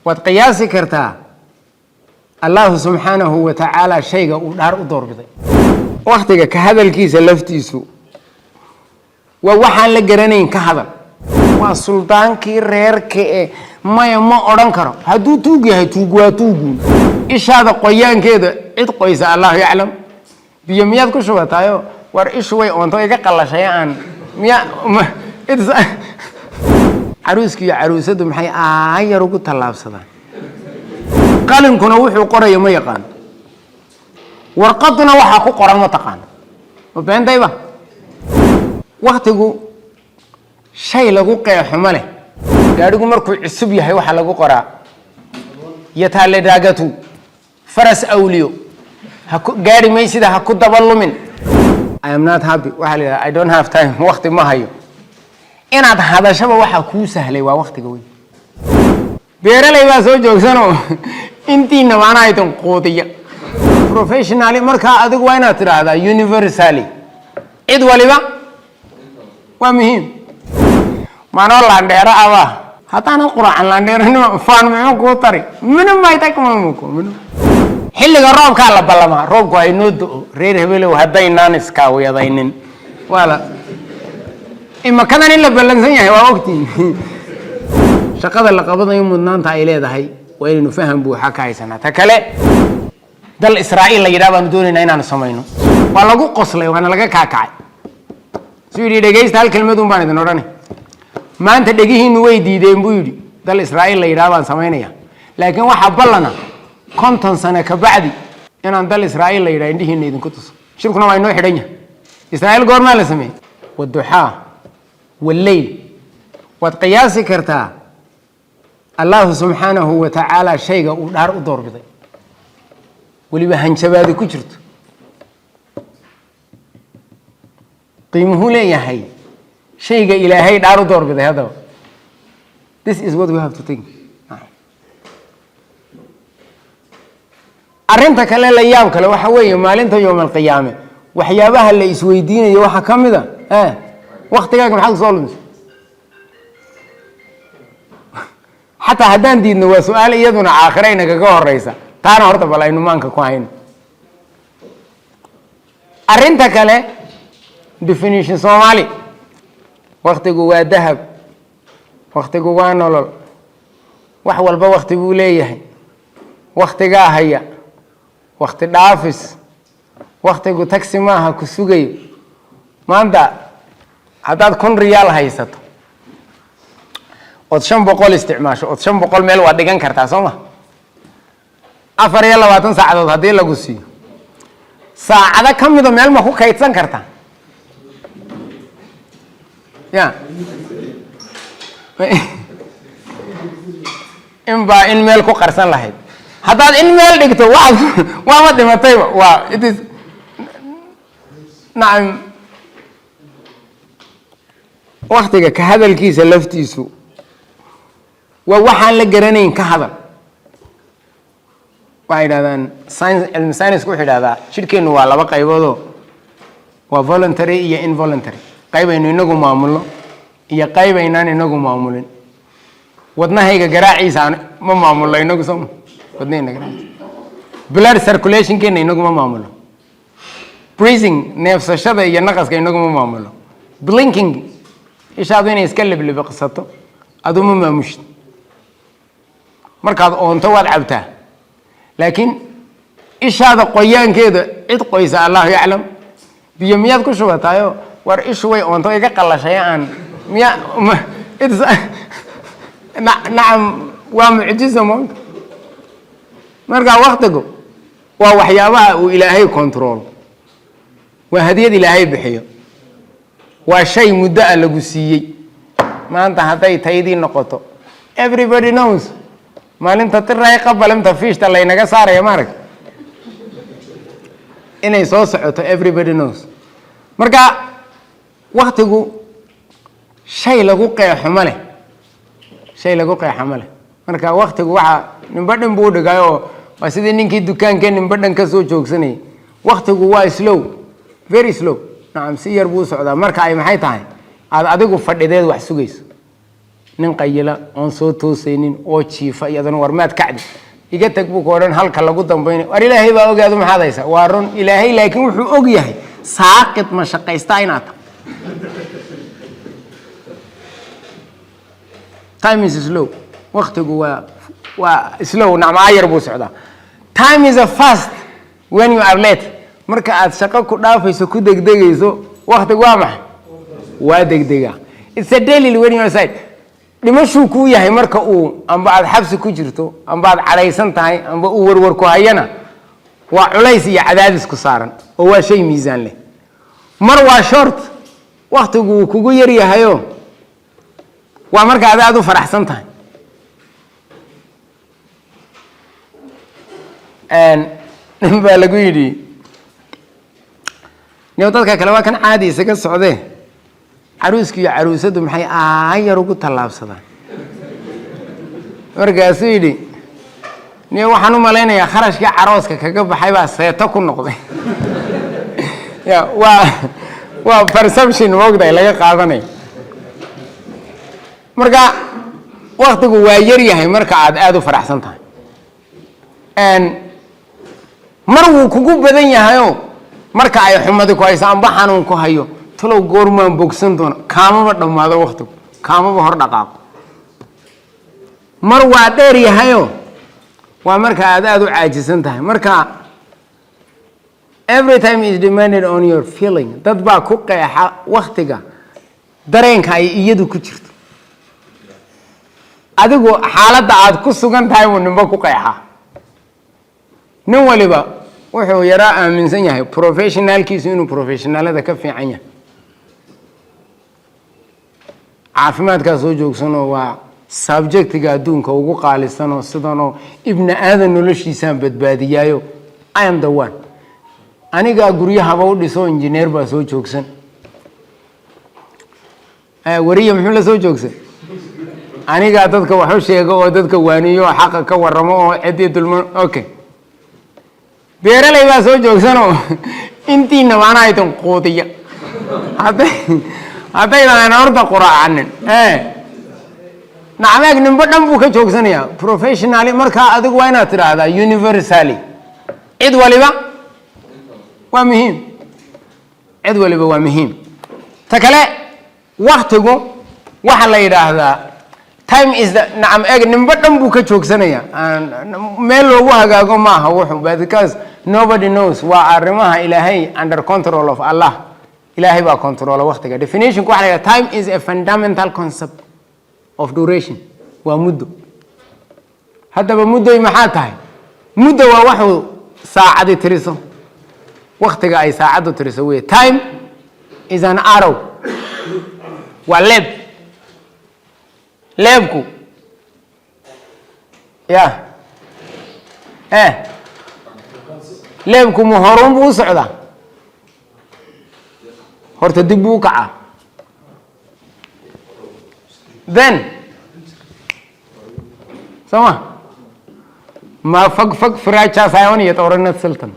وتقياسي كرتا الله سبحانه وتعالى شيء ودار ودور بضي وقتك كهذا الكيس لفتيسو ووحان لقرانين كهذا والسلطان كي رير كي ما أورانكرو هدو توجي هتوجو إيش هذا قيان كده إد قيس الله يعلم بيوميات كشوة تايو ور إيش وي أنتو يقال شيء عن ميا عروسك يا عروسة دم حي يروقو تلاب صدان قال إن كنا وحي قرية ما يقان ورقدنا وحا قرى ما تقان وبين دايبا وقتكو شيء لغو قيا حمله gaadhigu markuu cusub yahay waxa lagu qoraa yataale daagatu faras awliyo gaadhi meesida ha ku dabalumin I am not happy waxa la I don't have time waqti ma hayo inaad hadashaba waxa ku sahlay waa waqtiga weyn beeralay baa soo joogsano intiina waana aytan qoodiya professionally marka adigu waa inaad tiraahdaa universally cid waliba waa muhiim maano laandheera aba hataan quraan laandheerna faan ma ku tari minna ma itakum muku minna xilliga roobka la balama roobku ay noodo reer hebelow hadaynaan iska wayadaynin wala ima kadan in la balansan yahay waa waqti shaqada la qabadayo mudnaanta ay leedahay waa inuu faham buuxa ka haysana ta kale dal Israa'iil la yiraahdo doonayna inaan sameeyno waa lagu qoslay waana laga kaakacay sidii dhageysta hal kelmad un baan idin oranay maanta dhagihiinu way diideen buu yiri dal Israa'iil la yiraahdo sameeynaya laakiin waxa ballana konton sano ka bacdi inaan dal Israa'iil la yiraahdo indhihiina idin ku tuso shirkuna waa inoo xidhan yahay Israa'iil goorma la sameeyay wadduha والليل وتقياسي كرتا الله سبحانه وتعالى شيء ودار ودور بضي ولي بهنشبادي كجرت قيمه لي هي شيء إلهي دار ودور بضي هذا This is what we have to think أرنت كلا الأيام كلا وحوي مالنت يوم القيامة وحيابها اللي يسويدين يوحى كم ذا وقت جاك من حق صولمس حتى هدان دي إنه سؤال يدنا آخرين كجوه الرئيسة كان هرت بلا إنه مانك كواين أرنت كله definition سومالي وقت جوا ذهب وقت جوا نول وحول بوقت بوليه وقت جا هيا وقت دافس وقت جو تاكسي معها كسوجي ما أنت هذا كون ريال هيسته وتشم بقول استعماش وتشم بقول ميل واديكن كرتا سوما أفر يلا واتن ساعة هذه لقوسي ساعة كم يدو ميل ما هو كيتسن كرتا يا إن با إن ميل كو قرسن لهيد هذا إن ميل دكتور وما دمتي it is نعم وقتك كهذا الكيس لفتيسو ووحان لقرانين كهذا واحد هذا الساينس كوحد هذا شركين ولا بقى يبودو وفولنتري إيا involuntary قايبا إنه ينقو معمولو إيا قايبا إنان ينقو معمولين ودنا هيك قراعي سان ما معمولو ينقو سوم ودنين قراعي blood circulation كين ينقو ما معمولو breathing نفس الشيء ينقص كين ينقو ما معمولو blinking إيش هذا يسكلب اللي بقصته هذا ما مش مركز أنت والعبته لكن إيش هذا قيان كده إد قيس الله يعلم بيوميات كشوة تايو ور إيش وي أنت يقال شيء عن ميا نعم ومعجزة مون مركز وقتكو ووحيابها وإلهي كنترول وهدية إلهي بحيه وشيء مدة لجوسية ما أنت هتاي تايدي نقطة everybody knows ما لين تطلع يقبل أنت فيش تلا ينقى صار يا مارك إنه يصوص everybody knows مركا وقتكو شيء لقوق حمله شيء لقوق حمله مركا وقتكو واحد نبدأ بود جايو بس إذا نيجي دكان كان نبدأ نكسو جوكسني وقتكو واي slow very slow نعم سير بوس هذا مركا أي محيط هاي هذا أديكو فرديد وحسوجيس nin qayila oon soo toosaynin oo jiifa iyadana war maad kacdi iga tag buu ku odhan halka lagu dambaynay war ilaahay baa ogaadu maxaad haysaa waa run ilaahay laakiin wuxuu og yahay saaqid ma shaqaystaa inaad time is slow waqtigu waa slow nacma ayar buu socdaa time is a fast when you are late marka aad shaqo ku dhaafayso ku degdegayso waqtigu waa maxay waa degdega it's a daily when you are side dhimashuu kuu yahay marka uu amba aad xabsi ku jirto amba aad cadhaysan tahay amba uu warwar ku hayana waa culays iyo cadaadis ku saaran oo waa shay miisaan leh mar waa short waqtigu uu kugu yar yahayo waa marka aad u faraxsan tahay nin baa lagu yidhi nin dadka kale waa kan caadi isaga socdee caruuska iyo caruusadu maxay aayar ugu tallaabsadaan markaasuu yidhi nin waxaan u malaynayaa kharashkii carooska kaga baxay baa seeto ku noqday ya waa perception moogday laga qaadanayo marka waqtigu waa yar yahay marka aad u faraxsan tahay mar wuu kugu badan yahayo marka ay xumadi ku hayso amba xanuun ku hayo talow goormaan bogsan doona kaamaba dhammaado waqtigu kaamaba hor dhaqaaqo mar waa dheer yahayo waa marka aad u caajisan tahay marka every time is demanded on your feeling dad baa ku qeexa waqtiga dareenka ay iyadu ku jirto adigu xaaladda aad ku sugan tahay uu ninba ku qeexa nin waliba wuxuu yaraa aaminsan yahay professionalkiisu inuu professionalada ka fiican yahay caafimaadkaa soo joogsanoo waa subjectiga adduunka ugu qaalisanoo sidanoo ibni aadan noloshiisaan badbaadiyaayo I am the one anigaa guryahaba u dhiso injineer baa soo joogsan wariya muxuu la soo joogsan anigaa dadka wax u sheego oo dadka waaniyo oo xaqa ka waramo oo cidii dulmo okay beeraley baa soo joogsanoo intiina maana aytan quudiya haddaydan horta quraacanin nacmeeg ninba dhan buu ka joogsanayaa professionally markaa adigu waa inaad tidhaahdaa universally cid waliba waa muhiim cid waliba waa muhiim ta kale waqtigu waxa la yidhaahdaa time is the nacam eeg ninba dhan buu ka joogsanayaa meel loogu hagaago maaha wuxuu because nobody knows waa arrimaha ilaahay under control of Allah ilaahay baa controla waqtiga definition waxa la yidhaahdaa time is a fundamental concept of duration waa muddo haddaba muddoy maxaa tahay muddo waa waxuu saacadi tiriso waqtiga ay saacaddu tiriso wey time is an arrow waa leebku ya leebku mu horuun buu u socdaa horta dib buu u kacaa then soma ma fag firaajaas ayon iyo tawranad sultan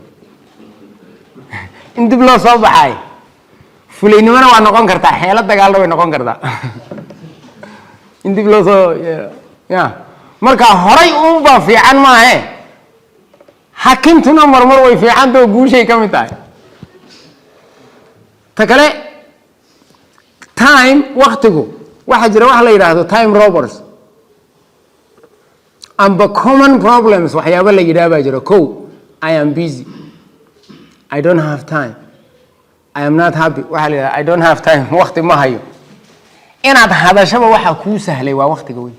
in dib loo soo baxay fulaynimana waa noqon kartaa xeelo dagaalna way noqon kartaa in dib loo soo ya marka horay uunbaa fiican maahe hakintuna marmar way fiicantao guushay ka mid tahay ta kale time waqtigu waxaa jira waxa la yidhaahdo time robbers amba common problems waxyaaba la yidhaha baa jira ko I am busy I don't have time I am not happy waxaa la yidhaha I don't have time waqti ma hayo inaad hadashaba waxaa kuu sahlay waa waqtiga weyn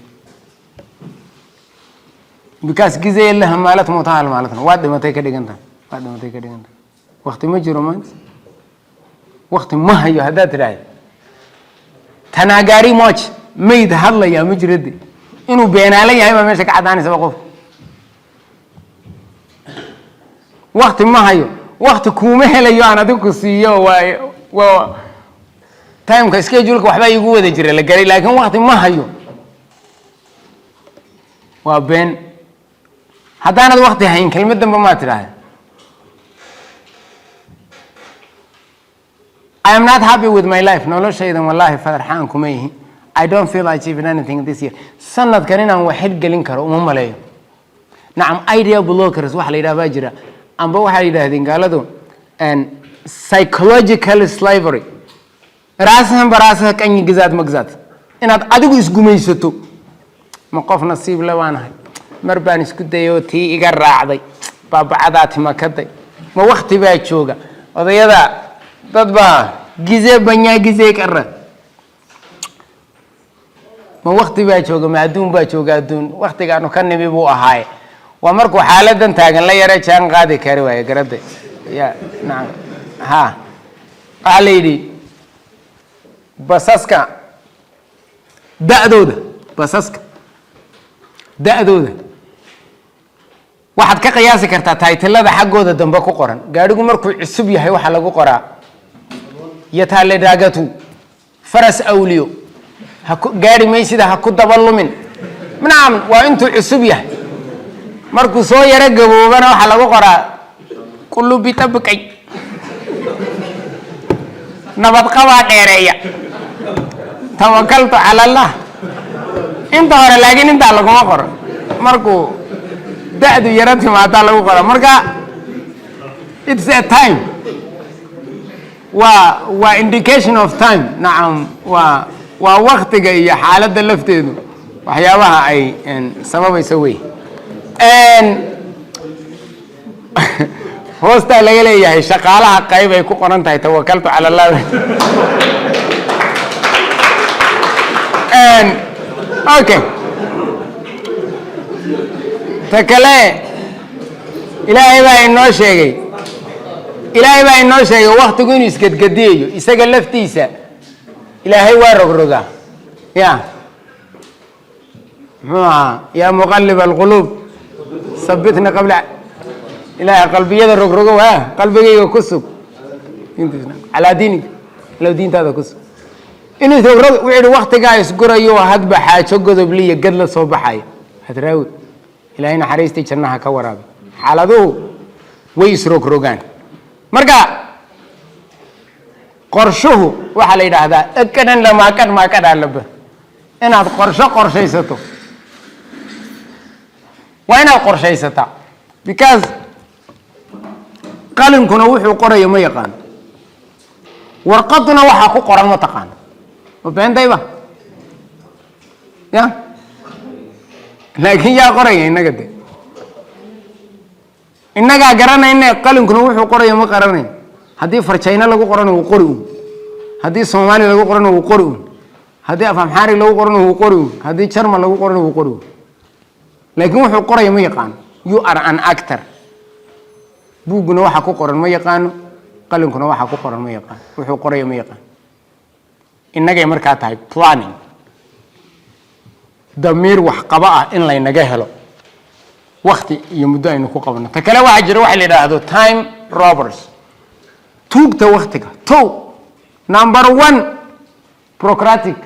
because gizay laha maalad mutaal maaladna waa dhimatay ka dhigantahay waqti ma jiro maanta waqti ma hayo haddaad tidhaahdo tanaagaari moch mayd hadlayaa ma jirade inuu beenaala yahay baa meesha ka caddaanaysaba qof waqti ma hayo waqti kuuma helayo aan adigu ku siiyo waa timeka scheduleka waxbaa igu wada jira la garay laakiin waqti ma hayo waa been haddaanad waqti hayn kelmad danba maa tidhaahda I am not happy with my life noloshaydan wallahi farxaan kuma yihi I don't feel achieving anything this year sanadkan inaan waxid gelin karo uma maleeyo nacam idea blockers waxa la yiraahdaa jira amba waxa la yiraahdeen gaaladu and psychological slavery raasan baraasa kan gizaad magzaad inaad adigu isgumaysato ma qof nasiib la waanahay mar baan isku dayo tii iga raacday baabacada timakaday ma waqti baa jooga odayada dad baa gize banya gize qarra ma waqti baa jooga ma adduun baa jooga adduun waqtigaanu ka nimi buu ahaay waa markuu xaaladan taagan la yara jaan qaadi kari waay garade ya nacam ha alaydi basaska da'dooda basaska da'dooda waxaad ka qiyaasi kartaa taytilada xaggooda dambe ku qoran gaadhigu markuu cusub yahay waxa lagu qoraa yataale daagatu faras awliyo gaadhi meysida ha ku dabalumin nacam waa intuu cusub yahay markuu soo yara gaboobana waxa lagu qoraa kullu bitabqay nabad qaba dheereeya tawakkaltu ala allah inta hore laakiin inta laguma qoro markuu da'du yara timaada lagu qoro marka it's a time waa indication of time nacam waa waqtiga iyo xaaladda lafteedu waxyaabaha ay sababayso way hoosta laga leeyahay shaqaalaha qayb ay ku qoran tahay tawakkaltu ala allah okay takale ilaahay baa inoo sheegay waqtigu inuu isgadgadiyo isaga laftiisa ilaahay waa rogroga ya ya muqallib alqulub sabbitna qabla ilaahay qalbiyada rogroga waa qalbigayga ku sug ala diinig law diintaada ku sug inuu rogroga wixii waqtiga isgurayo hadba xaajo godobliya gad la soo baxay hadraawi ilaahay naxariistay jannaha ka waraabi xaaladuhu way isrogrogaan marka qorshuhu waxa la yiraahdaa akadan lama kan ma ka dhalaba inaad qorshaysato waa inaad qorshaysataa because qalinkuna wuxuu qorayo ma yaqaan warqaduna waxa ku qoran ma taqaan oo beentayba ya laakiin yaa qoraya innaga garanayna qalinkuna wuxuu qorayo ma qaranayn haddii farjayna lagu qorano wuu qori haddii Soomaali lagu qorano wuu qori haddii afamxaari lagu qorano wuu qori haddii Jarmal lagu qorano wuu qori laakiin wuxuu qorayo ma yaqaan you are an actor buuguna waxa ku qoran ma yaqaano qalinkuna waxa ku qoran ma yaqaan wuxuu qorayo ma yaqaan innaga markaa tahay planning damiir wax qaba ah in la inaga helo waqti iyo muddo aynu ku qabno ta kale waxa jira waxa la yiraahdo time robbers tuugta waqtiga number 1 procratic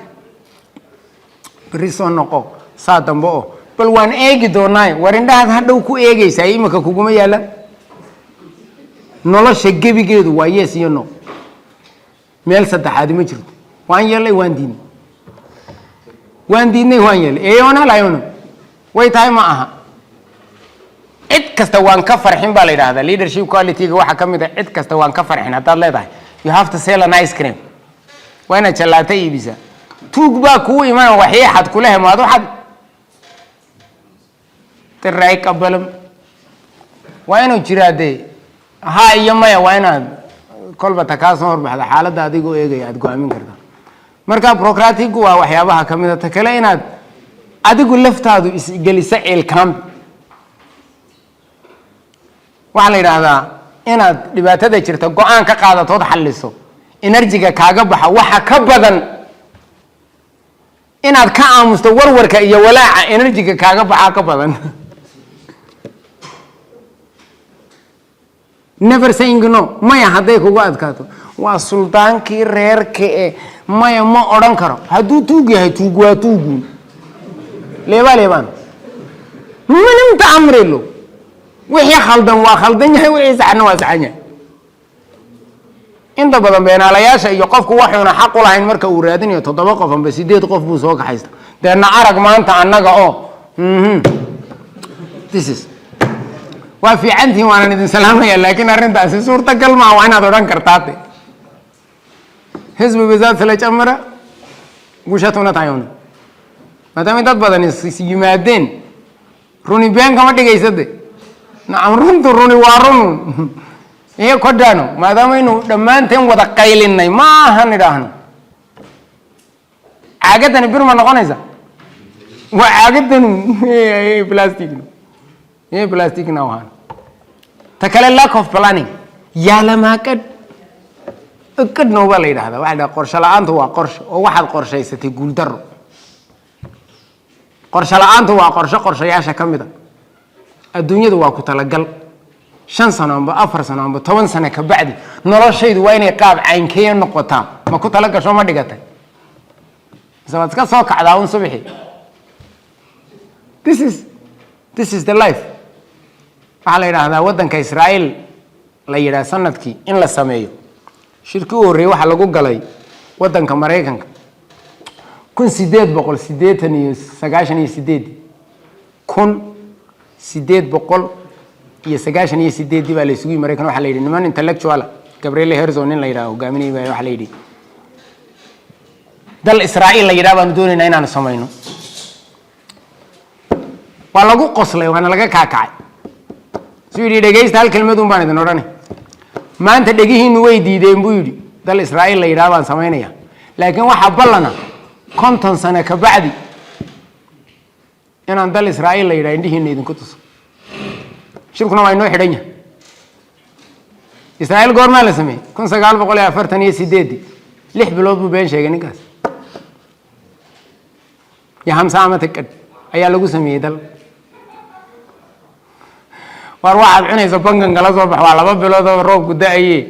prison noqo saa dambo bal waan eegi doonaa warindhaad hadhow ku eegaysaa imika kuguma yaala nolosha gebigeedu waa yes iyo no meel saddexaad ma jirto waan yeelay waan diinay waan yeelay eeyona laayona way tahay ma aha cid kasta waan ka farxin baa la yiraahdaa leadership quality-ga waxa kamid ah cid kasta waan ka farxin hadaad leedahay you have to sell an ice cream waana jalaata iibisa tuug baa ku iman waxay xad kula hemaado xad tiray qabalam waana jiraade ha iyo maya waana kolba takaaso horbaxda xaaladda adigoo eegay aad go'aamin kartaa marka procratic waa waxyaabaha kamid ah kale inaad adigu laftaadu isgelisa ilkaam waxa la yiraahdaa inaad dhibaatada jirta go'aan ka qaadato xalliso energy-ga kaaga baxa waxa ka badan inaad ka aamusto warwarka iyo walaaca energy-ga kaaga baxa ka badan never saying no maya haday kugu adkaato waa sultaankii reerka maya ma oran karo haduu tuug yahay tuug waa tuugu leebaan minimum ta'amrilo wixii khaldan waa khaldan yahay wixii saxna waa saxan yahay inta badan beenaalayaasha iyo qofku waxuuna xaq u lahayn marka uu raadinayo 7 qof amba 8 qof buu soo kaxaysta deena arag maanta annaga oo this is waa fiicantii waan idin salaamaya laakiin arrintaasi suurtagal ma waa inaad oran kartaate xisbi bizaad la jamara gushatuna taayuna maadaama dad badan is yimaadeen runi been kama dhigaysade nacam runtu runi waa run iyo kodano maadaama inuu dhammaanteen wada qaylinay ma ahan idhaahno caagadani bir ma noqonaysa waa caagadani plastic na wahan ta kale lack of planning yaa lama qad nooba la yidhaahdaa waxa qorshe la'aantu waa qorshe oo waxaad qorshaysatay guul darro qorshe la'aantu waa qorshayaasha ka mid ah adduunyadu waa ku talagal 5 sano amba 4 sano amba 10 sano ka bacdi noloshaydu waa inay qaab caynkeen noqotaa ma ku talagasho ma dhigatay sababta ka soo kacdaa un subaxi this is the life waxa la yiraahdaa wadanka Israa'iil la yiraahdo sanadkii in la sameeyo shirkii u horeeyay waxa lagu galay wadanka Mareykanka 1898 1898 baa la isugu Mareykan waxa la yiri niman intellectual Gabriel Herzog nin la yiraahdo hogaaminay waxa la yiri dal Israa'iil la yiraahdo aan doonayna inaan sameeyno waa lagu qoslay waana laga kaakacay soo yiri dhageysta hal kelmad un baan idin oranay maanta dhagihiinu way diideen buu yiri dal Israa'iil la yiraahdo aan sameeynaya laakiin waxa ballana 50 sano ka bacdi inaan dal Israa'iil la yiraahdo indhihiina idinku tuso shirkuna waa inoo xidhan yahay Israa'iil goorma la sameeyay 1948 6 bilood buu been sheegay ninkaas ya hamsa amatakad ayaa lagu sameeyay dal war waxaad cunayso bangan kala soo bax waa 2 bilood oo roob ku da'ayay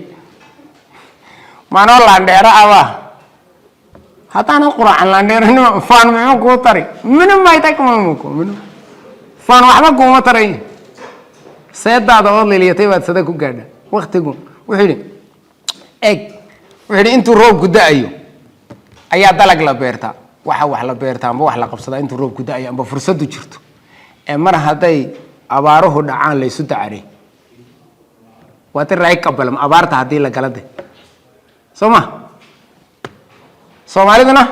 maano laandheera aba hataan quraan laandheerino faan ma ku tari min ma ita kuma muko min faan waxba kuma taray seedaada oo leeliyatay baad sada ku gaadha waqtigu wuxuu yiri intuu roob ku da'ayo ayaa dalag la beertaa waxa wax la beertaa ama wax la qabsada intuu roob ku da'ayo amba fursad u jirto ee mar haday abaaruhu dhacaan la isu dacare waati raay qabalam abaarta hadii la galade Soomaaliduna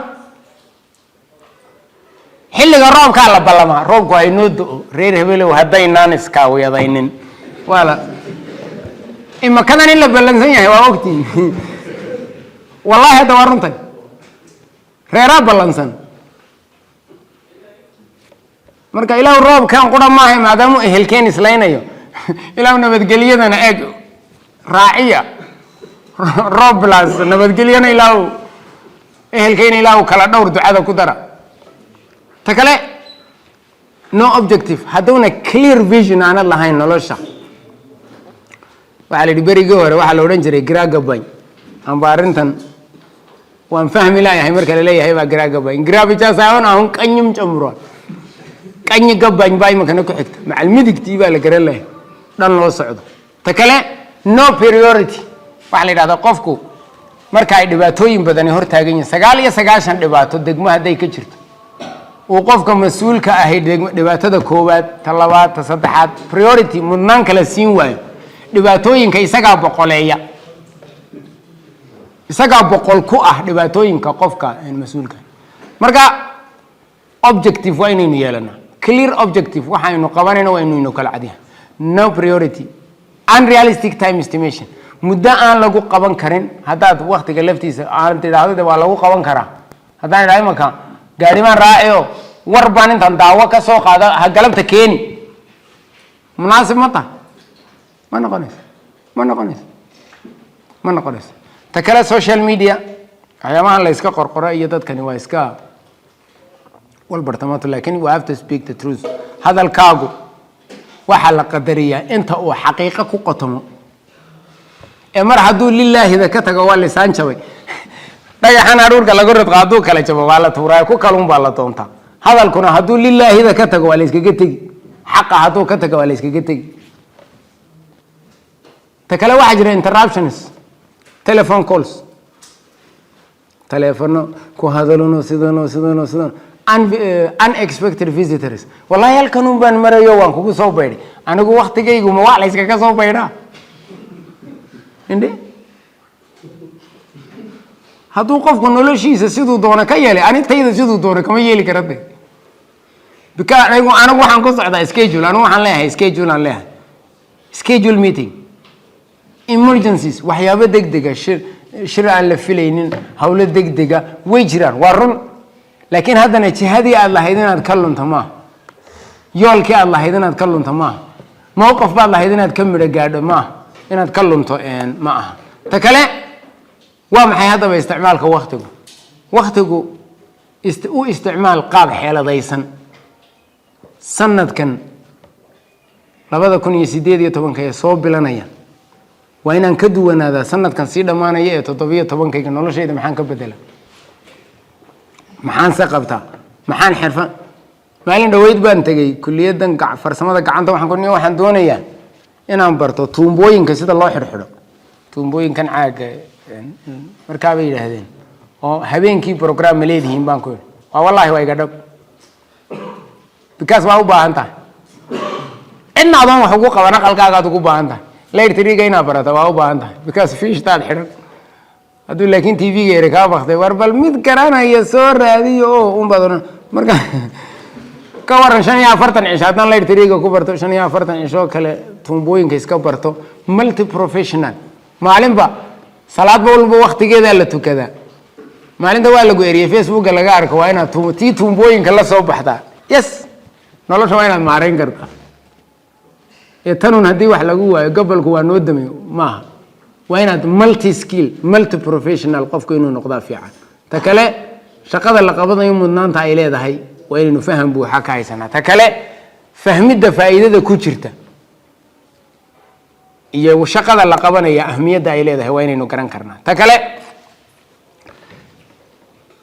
xilliga roobka la balama roobku ay noo doo reer hebelow hadaynaan iska weedaynin wala ima kana in la balansan yahay waa waqti wallahi hada waruntan reera balansan marka ilaahu roobkan qura maahay maadaama ehelkeen islaynayo ilaahu nabadgeliyadana eeg raaciya roob balaas nabadgeliyana ilaahu ehelkeen ilaahu kala dhowr ducada ku dara ta kale no objective haduna clear vision aan lahayn nolosha waxa la dhibariga hore waxa la oran jiray Gragabay aan baarintan waan fahmi laayahay marka la leeyahay ba Gragabay Grabija saawan aan qanyim jamro qanyi gabayn bay makana ku xigta macal midigtii baa la garan lahayn dhan loo socdo ta kale no priority waxa la yiraahdaa qofku marka ay dhibaatooyin badan hor taagan yihiin 99 dhibaato degmo haday ka jirto oo qofka mas'uulka ah dhibaatada koowaad ta labaad ta saddexaad priority mudnaan kala siin waayo dhibaatooyinka isaga boqoleeya isaga boqol ku ah dhibaatooyinka qofka mas'uulka marka objective waa inaynu yeelana clear objective waxaynu qabanayna waa inaynu kala cadiyaa no priority unrealistic time estimation muddo aan lagu qaban karin hadaad waqtiga laftiisa aan tiraahdo waa lagu qaban karaa hadaan ilaahay marka gaari ma raaciyo war baan intan daawo ka soo qaada ha galabta keeni munaasib ma noqonayso ta kale social media ayamahan la iska qorqoro iyo dadkani waa iska wal bartamato laakiin we have to speak the truth hadalkaagu waxa la qadariyaa inta uu xaqiiqo ku qotomo ee mar haduu lillaahi da ka tago waa lisaan jabay dhagaxan aruurka lagu rid qaado kala jabo waa la tuuray ku kalun baa la doonta hadalkuna haduu lillaahi da ka tago waa la iskaga tagi xaq haduu ka tago waa la iskaga tagi ta kale waxa jira interruptions telephone calls telefono ku hadalno sidano unexpected visitors wallahi halkan baan marayo waan kugu soo beeray anigu waqtigaygu ma wax la iska ka soo beeraa inde hadduu qofku noloshiisa siduu doona ka yeelay anintayda siduu doona kama yeeli karade because anigu waxaan ku socdaa schedule anigu waxaan leeyahay schedule aan leeyahay schedule meeting emergencies waxyaabo degdega shir aan la filaynin hawlo degdega way jiraan waa run laakiin haddana jihadii aad lahayd inaad ka lunto ma yoolkii aad lahayd inaad ka lunto ma mowqif baad lahayd inaad ka midho gaadho ma inaad ka lunto ma aha ta kale waa maxay haddaba isticmaalka waqtigu u isticmaal qaab xeeladaysan sanadkan 2018 ee soo bilanaya waa inaan ka duwanaada sanadkan sii dhamaanaya ee 17 noloshayda maxaan ka bedela maxaan se qabtaa maxaan xirfan maalin dhaweyd baan tagay kulliyadan farsamada gacanta waxaan doonayaa inaan barto tuumbooyinka sida loo xirxiro tuumbooyinkan caaga markaa bay yiraahdeen oo habeenkii program leedihiin baan ku waa wallahi way gadab because waa u baahan tahay in adoon wax ugu qabana qalkaaga ugu baahan tahay leertiriga ina barata waa u baahan tahay because fish taad xiran haduu laakiin TV geere ka baqtay war bal mid garanaya soo raadiyo oo badan marka ka waran 45 cisho hadan leertiriga ku barto 45 cisho kale tuumbooyinka iska barto multi professional maalinba salaad walba waqtigeeda la tukada maalinta waa lagu eriyay Facebook laga arko waa inaad tuumbooyinka la soo baxdaa yes nolosha waa inaad maareyn kartaa ee tanun hadii wax lagu waayo gobolku waa noo damiyo maaha waa inaad multi skill multi professional qofku inuu noqdo fiican ta kale shaqada la qabanayo mudnaanta ay leedahay waa inuu faham buuxa ka haysanaa ta kale fahmida faa'iidada ku jirta iyo shaqada la qabanaya ahmiyada ay leedahay waa inaynu garan karnaa ta kale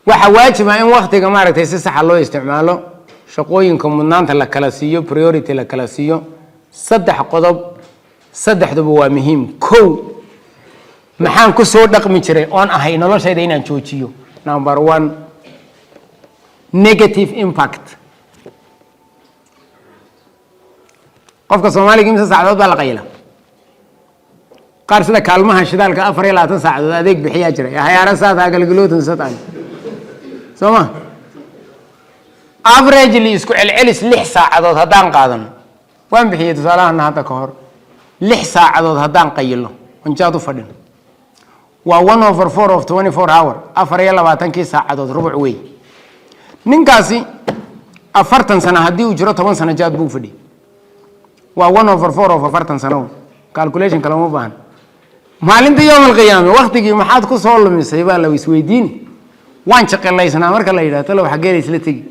waxa waajib ah in waqtiga maaragtay si sax loo isticmaalo shaqooyinka mudnaanta la kala siiyo priority la kala siiyo saddex qodob saddexduba waa muhiim kow maxaan ku soo dhaqmi jiray oon ahay noloshayda inaan joojiyo number 1 negative impact qofka Soomaaliga imisa saacadood baa la qayla qaar sida kaalmaha shidaalka 24 saacadood adeeg bixiya jiray hay'adaha saada galgaloodan sadaan Soma average li isku celcelis 6 saacadood hadaan qaadano waan bixiyay tusaalahan hadda ka hor 6 saacadood hadaan qaylo wanjaadu fadhin waa 1/4 of 24 hour 24 saacadood rubuc way ninkaasi 40 sano hadii uu jiro 10 sano jaad buu fadhi waa 1/4 of 40 sano calculation kala ma baahan maalinta yawmal qiyaamah waqtigii maxaad ku soo lumisay baa la isweydiin waan shaqeeysana marka la yiraahdo talo waxa geeray isla tagi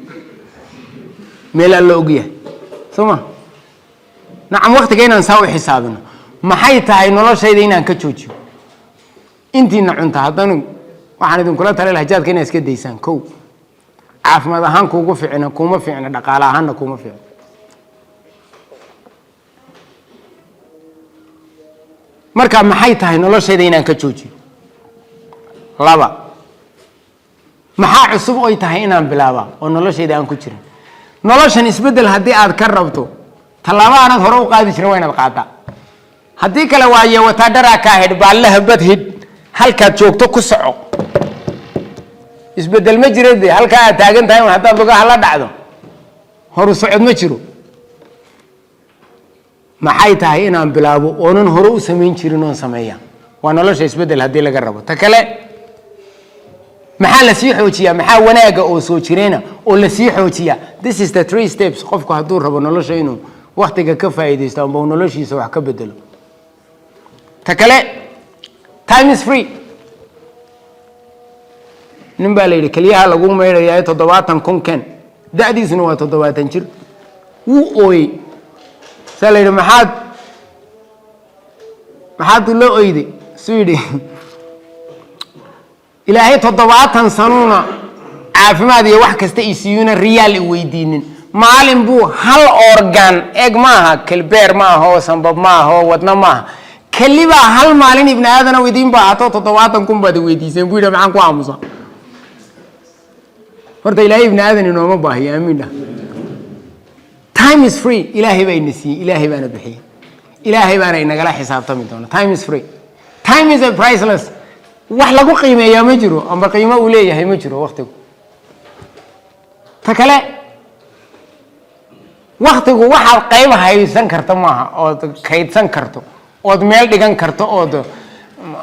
meel la ogyahay soma nacam waqtiga inaan saa u xisaabino maxay tahay noloshayda inaan ka joojiyo intiina cunta hadan waxaan idin kula talay hajaadka inay iska deysaan kow caafimaad ahaan kuugu fiicna kuma fiicna dhaqaale ahaan kuma fiicna marka maxay tahay noloshayda inaan ka joojiyo laba maxaa cusub oo tahay inaan bilaabo oo noloshayda aan ku jirin noloshan isbedel hadii aad ka rabto talaabo aad hore u qaadi jiray waa inaad qaadaa hadii kale waaye wata dara ka heed baalaha bad hid halka joogto ku soco isbedel ma jiray halka aad taagan tahay hadaad lugaha la dhacdo horu socod ma jiro maxay tahay inaan bilaabo oonan hore u sameyn jirin oo sameeyaa waa nolosha isbedel hadii laga rabo ta kale maxaa la sii xoojiyaa maxaa wanaaga oo soo jireena oo la sii xoojiyaa this is the 3 steps qofku haduu rabo nolosha inuu waqtiga ka faa'iideysto ama noloshiisa wax ka bedelo ta kale time is free nimba leeyahay kaliya lagu meeray 70 kun da'diisuna waa 70 jir wuu ooyay salay maxaad loo oyday suudi ilaahay 70 sanuna caafimaad iyo wax kasta isiyuna riyaal weydiinin maalin buu hal organ eeg maaha kalbeer maaha sanbab maaha wadna maaha كلبا هل مالين ابن آدم ويدين بعطوا تطوعاتكم بعد ويديسين بيدا معاكم عموسا فرت إلهي ابن آدم إنه ما باهي آمين له time is free إلهي بين نسي إلهي بين بحي إلهي بين إنك لا حساب تميتونه time is free time is a priceless وحلقوا قيمة يا مجرو أما قيمة وليه هي مجرو وقتك تكلا وقتك واحد قيمة هاي سنكرت معها أو كيد سنكرته أو ميل دكان كرته أو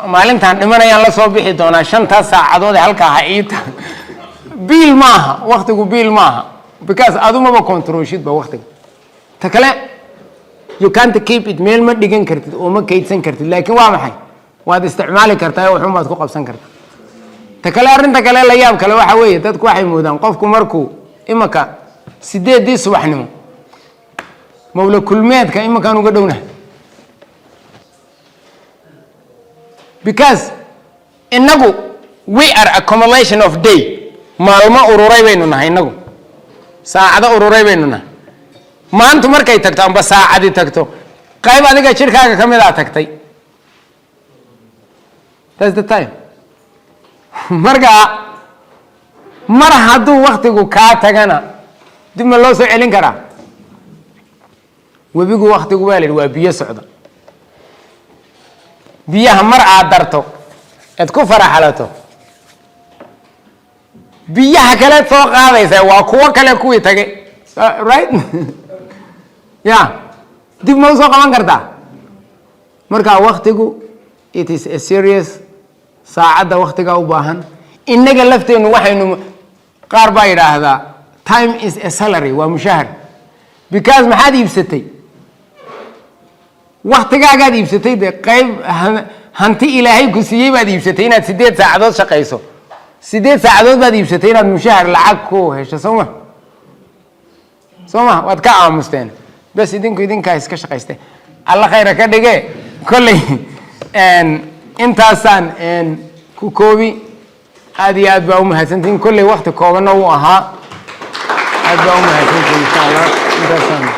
مالين تان لمن يلا صوبي دونا شن تاسع عدود هلك هايت بيل معها وقتك بيل معها because أدو ما بكنترول شيء بوقتك تكلا you can't keep it ميل ما دكان كرته أو ما كيد سنكرته لكن وام حي وهذا استعمالي كرته وحوم تقوق بسنكرته تكلا رن تكلا لا ياب كلا وحوي تدك واحد مودان قفكم مركو إما كا سيدي دي سوحنمو مولى كل مات كان إما كانوا قدونه because إنه we are accumulation of day مالما أوروري بيننا إنه ساعة أوروري بيننا ما أنتم مركي تكتو بس ساعة تكتو قايب عليك شركة كم لا تكتي that's the time مرجع مر هادو وقتك كاتجنا دي ما الله سئلين كرا وبيجوا وقتك والد وبيه سعدا بيه مر عادرته اتكفر حالته بيه هكذا فوق هذا يسوي وقوة كلا كوي تجي right يا دي ما وصل كمان كرتا مرجع وقتك it is a serious ساعة وقتك أو باهن إنك لفتين وحين قاربا إلى هذا time is a salary ومشاهر because ما حد يبستي وقتك قاعد يبستي ده قيب هنتي إلهي كسيه بعد يبستينا سديت ساعات شقيسو سديت ساعات بعد يبستينا المشاهر لعكو هيش سوما واتكا مستين بس يدين كايس كشقيسته الله خيرك دقة كل ان انتاسان ان كوكوبي هذه أدبا مهتنتين كل وقت كوبنا وها أدبا مهتنتين إن شاء الله انتاسان